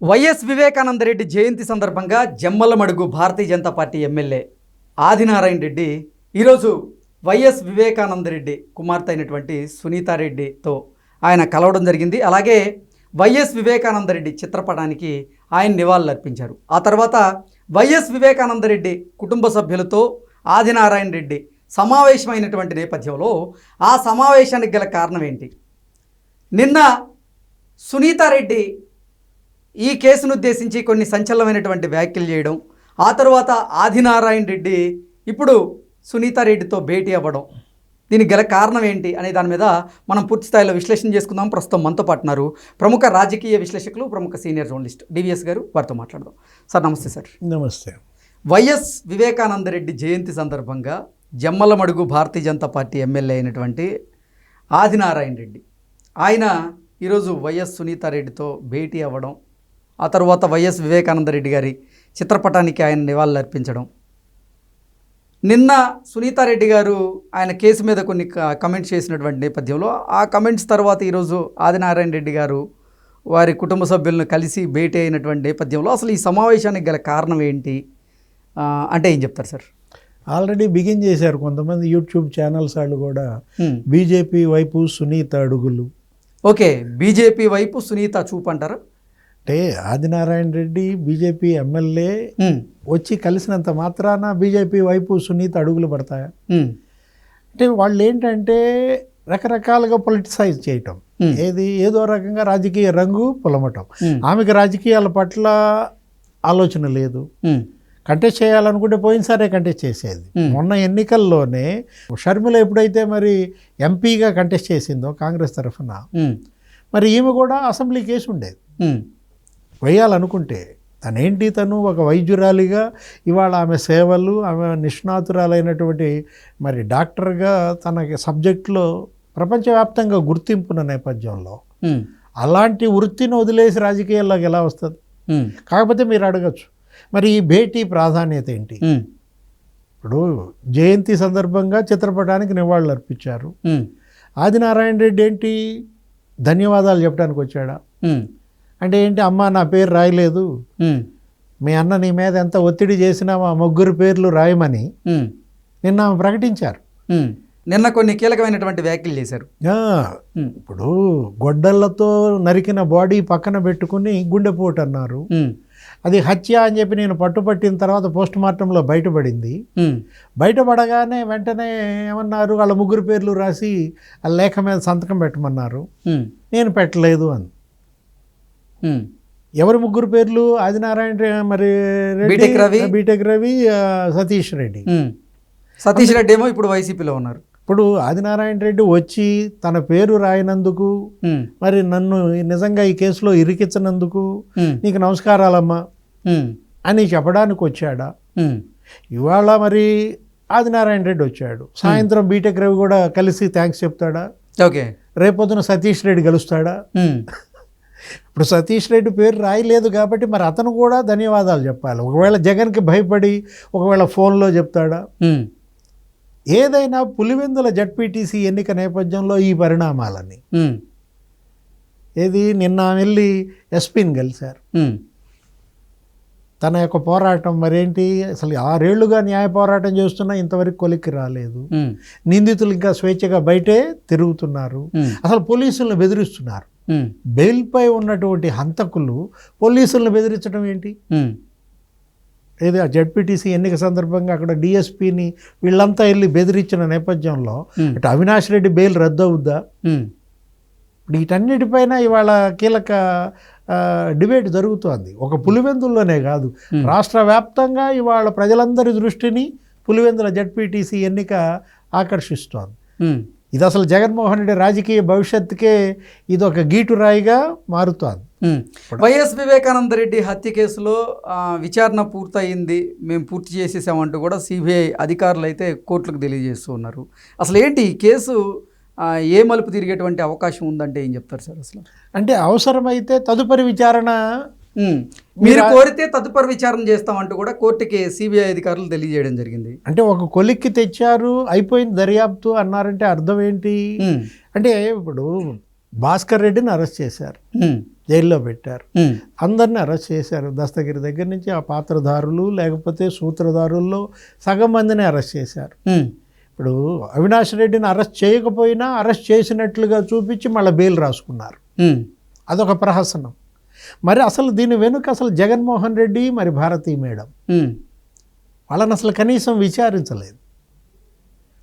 YS Vivekananda Reddy జయంతి సందర్భంగా Jammalamadugu Bharatiya Janata party MLA Adinarayana Reddy ఈరోజు YS Vivekananda Reddy కుమార్తె అయినటువంటి సునీతారెడ్డితో ఆయన కలవడం జరిగింది. అలాగే వైఎస్ వివేకానంద రెడ్డి చిత్రపటానికి ఆయన నివాళులు అర్పించారు. ఆ తర్వాత వైఎస్ వివేకానంద రెడ్డి కుటుంబ సభ్యులతో ఆదినారాయణ రెడ్డి సమావేశమైనటువంటి నేపథ్యంలో ఆ సమావేశానికి గల కారణం ఏంటి? నిన్న సునీతారెడ్డి ఈ కేసును ఉద్దేశించి కొన్ని సంచలనమైనటువంటి వ్యాఖ్యలు చేయడం, ఆ తర్వాత ఆదినారాయణ రెడ్డి ఇప్పుడు సునీతారెడ్డితో భేటీ అవ్వడం, దీనికి గల కారణం ఏంటి అనే దాని మీద మనం పూర్తి స్థాయిలో విశ్లేషణ చేసుకుందాం. ప్రస్తుతం మనతో పాటున్నారు ప్రముఖ రాజకీయ విశ్లేషకులు, ప్రముఖ సీనియర్ జర్నలిస్ట్ డివిఎస్ గారు. వారితో మాట్లాడదాం. సార్ నమస్తే. సార్ నమస్తే. వైఎస్ వివేకానంద రెడ్డి జయంతి సందర్భంగా జమ్మలమడుగు భారతీయ జనతా పార్టీ ఎమ్మెల్యే అయినటువంటి ఆదినారాయణ రెడ్డి ఆయన ఈరోజు వైఎస్ సునీతారెడ్డితో భేటీ అవ్వడం, ఆ తర్వాత వైఎస్ వివేకానంద రెడ్డి గారి చిత్రపటానికి ఆయన నివాళులు అర్పించడం, నిన్న సునీతారెడ్డి గారు ఆయన కేసు మీద కొన్ని కమెంట్స్ చేసినటువంటి నేపథ్యంలో ఆ కమెంట్స్ తర్వాత ఈరోజు ఆదినారాయణ రెడ్డి గారు వారి కుటుంబ సభ్యులను కలిసి భేటీ అయినటువంటి నేపథ్యంలో అసలు ఈ సమావేశానికి గల కారణం ఏంటి అంటే ఏం చెప్తారు సార్? ఆల్రెడీ బిగిన్ చేశారు కొంతమంది యూట్యూబ్ ఛానల్స్ వాళ్ళు కూడా, బీజేపీ వైపు సునీత అడుగులు. ఓకే, బీజేపీ వైపు సునీత చూపు అంటారా? అంటే ఆదినారాయణ రెడ్డి బీజేపీ ఎమ్మెల్యే వచ్చి కలిసినంత మాత్రాన బీజేపీ వైపు సునీత అడుగులు పడతాయా? అంటే వాళ్ళు ఏంటంటే రకరకాలుగా పొలిటిసైజ్ చేయటం, ఏదో రకంగా రాజకీయ రంగు పొలమటం. ఆమెకు రాజకీయాల పట్ల ఆలోచన లేదు. కంటెస్ట్ చేయాలనుకుంటే పోయినసారే కంటెస్ట్ చేసేది. మొన్న ఎన్నికల్లోనే షర్మిల ఎప్పుడైతే మరి ఎంపీగా కంటెస్ట్ చేసిందో కాంగ్రెస్ తరఫున, మరి ఈమె కూడా అసెంబ్లీ కేసు ఉండేది వేయాలనుకుంటే. తను ఒక వైద్యురాలిగా ఇవాళ ఆమె సేవలు, ఆమె నిష్ణాతురాలైనటువంటి మరి డాక్టర్గా తనకి సబ్జెక్టులో ప్రపంచవ్యాప్తంగా గుర్తింపున్న నేపథ్యంలో అలాంటి వృత్తిని వదిలేసి రాజకీయాల్లోకి ఎలా వస్తుంది? కాకపోతే మీరు అడగచ్చు, మరి ఈ భేటీ ప్రాధాన్యత ఏంటి? ఇప్పుడు జయంతి సందర్భంగా చిత్రపటానికి నివాళులు అర్పించారు. ఆదినారాయణ రెడ్డి ఏంటి ధన్యవాదాలు చెప్పడానికి వచ్చాడా? అంటే ఏంటి, అమ్మ నా పేరు రాయలేదు, మీ అన్న నీ మీద ఎంత ఒత్తిడి చేసినా మా ముగ్గురు పేర్లు రాయమని నిన్న ప్రకటించారు. నిన్న కొన్ని కీలకమైనటువంటి వ్యాఖ్యలు చేశారు. ఇప్పుడు గొడ్డళ్లతో నరికిన బాడీ పక్కన పెట్టుకుని గుండెపోటు అన్నారు. అది హత్య అని చెప్పి నేను పట్టుపట్టిన తర్వాత పోస్ట్ మార్టంలో బయటపడింది. బయటపడగానే వెంటనే ఏమన్నారు, వాళ్ళ ముగ్గురు పేర్లు రాసి ఆ లేఖ మీద సంతకం పెట్టమన్నారు. నేను పెట్టలేదు అని. ఎవరి ముగ్గురు పేర్లు? ఆదినారాయణ మరి బీటెక్ రవి, సతీష్ రెడ్డి. సతీష్ రెడ్డి ఏమో ఇప్పుడు వైసీపీలో ఉన్నారు. ఇప్పుడు ఆదినారాయణ రెడ్డి వచ్చి తన పేరు రాయనందుకు, మరి నన్ను నిజంగా ఈ కేసులో ఇరికించినందుకు నీకు నమస్కారాలమ్మా అని చెప్పడానికి వచ్చాడా? ఇవాళ మరి ఆదినారాయణ రెడ్డి వచ్చాడు, సాయంత్రం బీటెక్ రవి కూడా కలిసి థ్యాంక్స్ చెప్తాడా? ఓకే, రేపొద్దున సతీష్ రెడ్డి కలుస్తాడా? ఇప్పుడు సతీష్ రెడ్డి పేరు రాయలేదు కాబట్టి మరి అతను కూడా ధన్యవాదాలు చెప్పాలి. ఒకవేళ జగన్కి భయపడి ఒకవేళ ఫోన్లో చెప్తాడా? ఏదైనా పులివెందుల జడ్పీటీసీ ఎన్నిక నేపథ్యంలో ఈ పరిణామాలని నిన్న వెళ్ళి ఎస్పీని కలిశారు. తన యొక్క పోరాటం మరేంటి, అసలు 6 ఏళ్లుగా న్యాయ పోరాటం చేస్తున్నా ఇంతవరకు కొలిక్కి రాలేదు. నిందితులు ఇంకా స్వేచ్ఛగా బయటే తిరుగుతున్నారు. అసలు పోలీసులను బెదిరిస్తున్నారు. బెయిల్పై ఉన్నటువంటి హంతకులు పోలీసులను బెదిరించడం ఏంటి? ఏదో జడ్పీటీసీ ఎన్నిక సందర్భంగా అక్కడ డిఎస్పీని వీళ్ళంతా వెళ్ళి బెదిరించిన నేపథ్యంలో అటు అవినాష్ రెడ్డి బెయిల్ రద్దు అవుద్దా? ఇప్పుడు వీటన్నిటిపైన ఇవాళ కీలక డిబేట్ జరుగుతోంది. ఒక పులివెందుల్లోనే కాదు, రాష్ట్ర వ్యాప్తంగా ఇవాళ ప్రజలందరి దృష్టిని పులివెందుల జడ్పీటీసీ ఎన్నిక ఆకర్షిస్తోంది. ఇది అసలు జగన్మోహన్ రెడ్డి రాజకీయ భవిష్యత్తుకే ఇది ఒక గీటురాయిగా మారుతోంది. వైఎస్ వివేకానంద రెడ్డి హత్య కేసులో విచారణ పూర్తయింది, మేము పూర్తి చేసేసామంటూ కూడా సిబిఐ అధికారులు అయితే కోర్టులకు తెలియజేస్తూ ఉన్నారు. అసలు ఏంటి ఈ కేసు ఏ మలుపు తిరిగేటువంటి అవకాశం ఉందంటే ఏం చెప్తారు సార్? అసలు అంటే అవసరమైతే తదుపరి విచారణ మీరు కోరితే తదుపరి విచారణ చేస్తామంటూ కూడా కోర్టుకి సిబిఐ అధికారులు తెలియజేయడం జరిగింది. అంటే ఒక కొలిక్కి తెచ్చారు, అయిపోయింది దర్యాప్తు అన్నారంటే అర్థం ఏంటి? అంటే ఇప్పుడు భాస్కర్ రెడ్డిని అరెస్ట్ చేశారు, జైల్లో పెట్టారు. అందరినీ అరెస్ట్ చేశారు. దస్తగిరి దగ్గర నుంచి ఆ పాత్రధారులు లేకపోతే సూత్రధారుల్లో సగం మందిని అరెస్ట్ చేశారు. ఇప్పుడు అవినాష్ రెడ్డిని అరెస్ట్ చేయకపోయినా అరెస్ట్ చేసినట్లుగా చూపించి మళ్ళీ బెయిల్ రాసుకున్నారు. అదొక ప్రహసనం. మరి అసలు దీని వెనుక అసలు జగన్మోహన్ రెడ్డి మరి భారతీ మేడం వాళ్ళని అసలు కనీసం విచారించలేదు.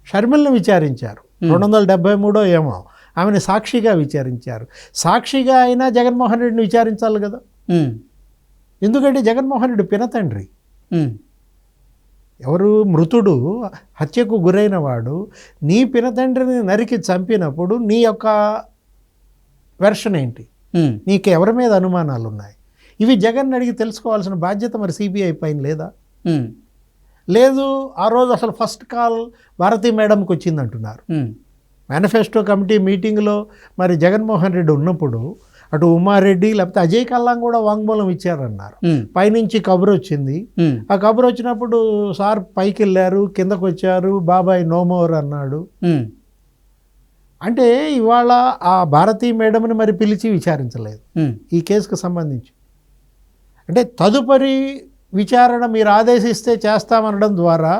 షర్మిలను విచారించారు, 273 ఏమో ఆమెను సాక్షిగా విచారించారు. సాక్షిగా అయినా జగన్మోహన్ రెడ్డిని విచారించాలి కదా. ఎందుకంటే జగన్మోహన్ రెడ్డి పినతండ్రి. ఎవరు మృతుడు హత్యకు గురైన వాడు నీ పినతండ్రిని నరికి చంపినప్పుడు నీ యొక్క వెర్షన్ ఏంటి, నీకు ఎవరి మీద అనుమానాలు ఉన్నాయి, ఇవి జగన్ అడిగి తెలుసుకోవాల్సిన బాధ్యత మరి సిబిఐ పైన లేదా? లేదు. ఆ రోజు అసలు ఫస్ట్ కాల్ భారతీ మేడంకి వచ్చిందంటున్నారు. మేనిఫెస్టో కమిటీ మీటింగ్లో మరి జగన్మోహన్ రెడ్డి ఉన్నప్పుడు అటు ఉమారెడ్డి లేకపోతే అజయ్ కల్లాం కూడా వాంగ్మూలం ఇచ్చారన్నారు. పైనుంచి కబురు వచ్చింది. ఆ కబురు వచ్చినప్పుడు సార్ పైకి వెళ్ళారు, కిందకు వచ్చారు, బాబాయ్ నోమోర్ అన్నాడు. అంటే ఇవాళ ఆ భారతీ మేడంని మరి పిలిచి విచారించలేదు ఈ కేసుకు సంబంధించి. అంటే తదుపరి విచారణ మీరు ఆదేశిస్తే చేస్తామనడం ద్వారా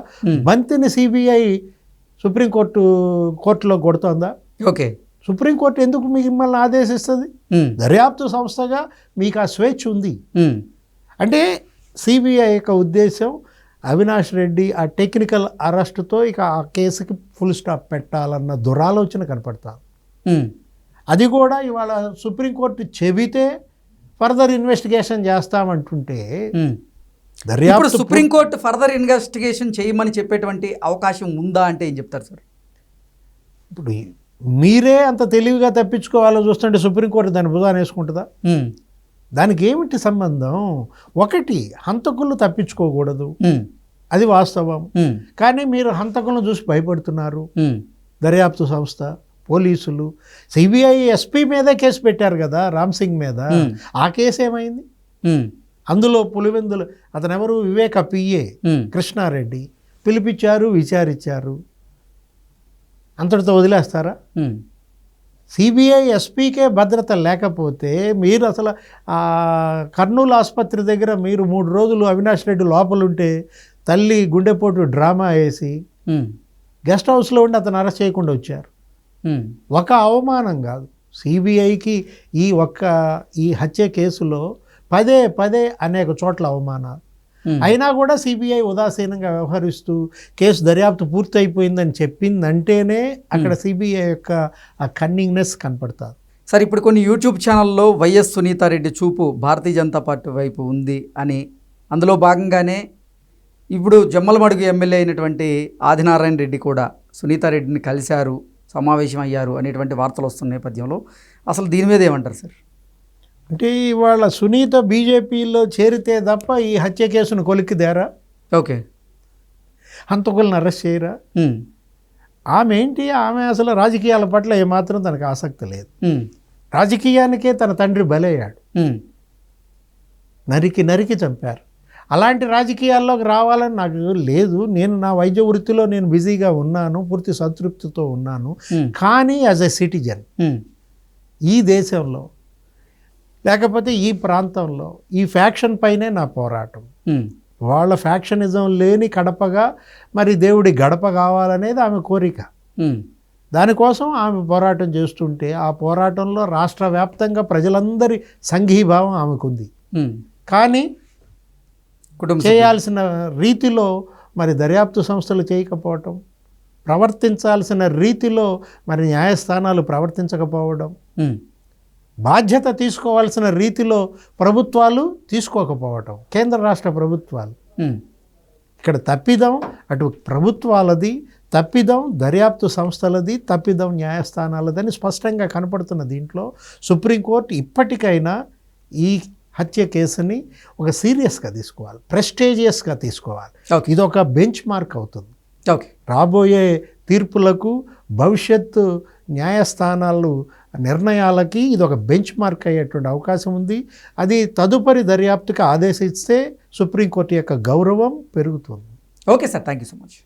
బంతిని సిబిఐ కోర్టులో కొడుతోందా? ఓకే. సుప్రీంకోర్టు ఎందుకు మిమ్మల్ని ఆదేశిస్తుంది? దర్యాప్తు సంస్థగా మీకు ఆ స్వేచ్ఛ ఉంది. అంటే సిబిఐ యొక్క ఉద్దేశం అవినాష్ రెడ్డి ఆ టెక్నికల్ అరెస్టుతో ఇక ఆ కేసుకి ఫుల్ స్టాప్ పెట్టాలన్న దురాలోచన కనపడతాను. అది కూడా ఇవాళ సుప్రీంకోర్టు చెబితే ఫర్దర్ ఇన్వెస్టిగేషన్ చేస్తామంటుంటే ఇప్పుడు సుప్రీంకోర్టు ఫర్దర్ ఇన్వెస్టిగేషన్ చేయమని చెప్పేటువంటి అవకాశం ఉందా అంటే ఏం చెప్తారు సార్? ఇప్పుడు మీరే అంత తెలివిగా తప్పించుకోవాలో చూస్తుంటే సుప్రీంకోర్టు దాన్ని భుజాన్ని వేసుకుంటుందా? దానికి ఏమిటి సంబంధం? ఒకటి, హంతకులు తప్పించుకోకూడదు, అది వాస్తవం. కానీ మీరు హంతకులను చూసి భయపడుతున్నారు. దర్యాప్తు సంస్థ, పోలీసులు, సిబిఐ ఎస్పీ మీదే కేసు పెట్టారు కదా, రామ్ సింగ్ మీద. ఆ కేసు ఏమైంది? అందులో పులివెందులు అతను ఎవరు, వివేక పిఏ కృష్ణారెడ్డి పిలిపించారు, విచారించారు. అంతటితో వదిలేస్తారా? సిబిఐ ఎస్పీకే భద్రత లేకపోతే మీరు అసలు కర్నూలు ఆసుపత్రి దగ్గర మీరు 3 రోజులు అవినాష్ రెడ్డి లోపలుంటే తల్లి గుండెపోటు డ్రామా వేసి గెస్ట్ హౌస్లో ఉండి అతను అరెస్ట్ చేయకుండా వచ్చారు. ఒక అవమానం కాదు సిబిఐకి ఈ హత్య కేసులో పదే అనేక చోట్ల అవమానాలు అయినా కూడా సిబిఐ ఉదాసీనంగా వ్యవహరిస్తూ కేసు దర్యాప్తు పూర్తయిపోయిందని చెప్పిందంటేనే అక్కడ సిబిఐ యొక్క ఆ కన్నింగ్నెస్ కనపడుతుంది. సార్, ఇప్పుడు కొన్ని యూట్యూబ్ ఛానల్లో వైఎస్ సునీతారెడ్డి చూపు భారతీయ జనతా పార్టీ వైపు ఉంది అని, అందులో భాగంగానే ఇప్పుడు జమ్మలమడుగు ఎమ్మెల్యే అయినటువంటి ఆదినారాయణ రెడ్డి కూడా సునీతారెడ్డిని కలిశారు, సమావేశం అయ్యారు అనేటువంటి వార్తలు వస్తున్న నేపథ్యంలో అసలు దీని మీద ఏమంటారు సార్? అంటే ఇవాళ సునీత బీజేపీలో చేరితే తప్ప ఈ హత్య కేసును కొలిక్కిదేరా? ఓకే. హంతకులను అరెస్ట్ చేయరా? ఆమె అసలు రాజకీయాల పట్ల ఏమాత్రం తనకు ఆసక్తి లేదు. రాజకీయానికే తన తండ్రి బలయ్యాడు, నరికి చంపారు. అలాంటి రాజకీయాల్లోకి రావాలని నాకు లేదు. నేను నా వైద్య వృత్తిలో నేను బిజీగా ఉన్నాను, పూర్తి సంతృప్తితో ఉన్నాను. కానీ యాజ్ ఎ సిటిజన్ ఈ దేశంలో లేకపోతే ఈ ప్రాంతంలో ఈ ఫ్యాక్షన్ పైనే నా పోరాటం. వాళ్ళ ఫ్యాక్షనిజం లేని కడపగా మరి దేవుడి గడప కావాలనేది ఆమె కోరిక. దానికోసం ఆమె పోరాటం చేస్తుంటే ఆ పోరాటంలో రాష్ట్ర వ్యాప్తంగా ప్రజలందరి సంఘీభావం ఆమెకుంది. కానీ చేయాల్సిన రీతిలో మరి దర్యాప్తు సంస్థలు చేయకపోవటం, ప్రవర్తించాల్సిన రీతిలో మరి న్యాయస్థానాలు ప్రవర్తించకపోవడం, బాధ్యత తీసుకోవాల్సిన రీతిలో ప్రభుత్వాలు తీసుకోకపోవటం, కేంద్ర రాష్ట్ర ప్రభుత్వాలు. ఇక్కడ తప్పిదం అటు ప్రభుత్వాలది, తప్పిదం దర్యాప్తు సంస్థలది, తప్పిదం న్యాయస్థానాలదని స్పష్టంగా కనపడుతున్న దీంట్లో సుప్రీంకోర్టు ఇప్పటికైనా ఈ హత్య కేసుని ఒక సీరియస్గా తీసుకోవాలి, ప్రెస్టేజియస్గా తీసుకోవాలి. ఇది ఒక బెంచ్ మార్క్ అవుతుంది. రాబోయే తీర్పులకు, భవిష్యత్తు న్యాయస్థానాలు నిర్ణయాలకి ఇది ఒక బెంచ్ మార్క్ అయ్యేటువంటి అవకాశం ఉంది. అది తదుపరి దర్యాప్తుకి ఆదేశిస్తే సుప్రీంకోర్టు యొక్క గౌరవం పెరుగుతుంది. Okay sir, thank you so much.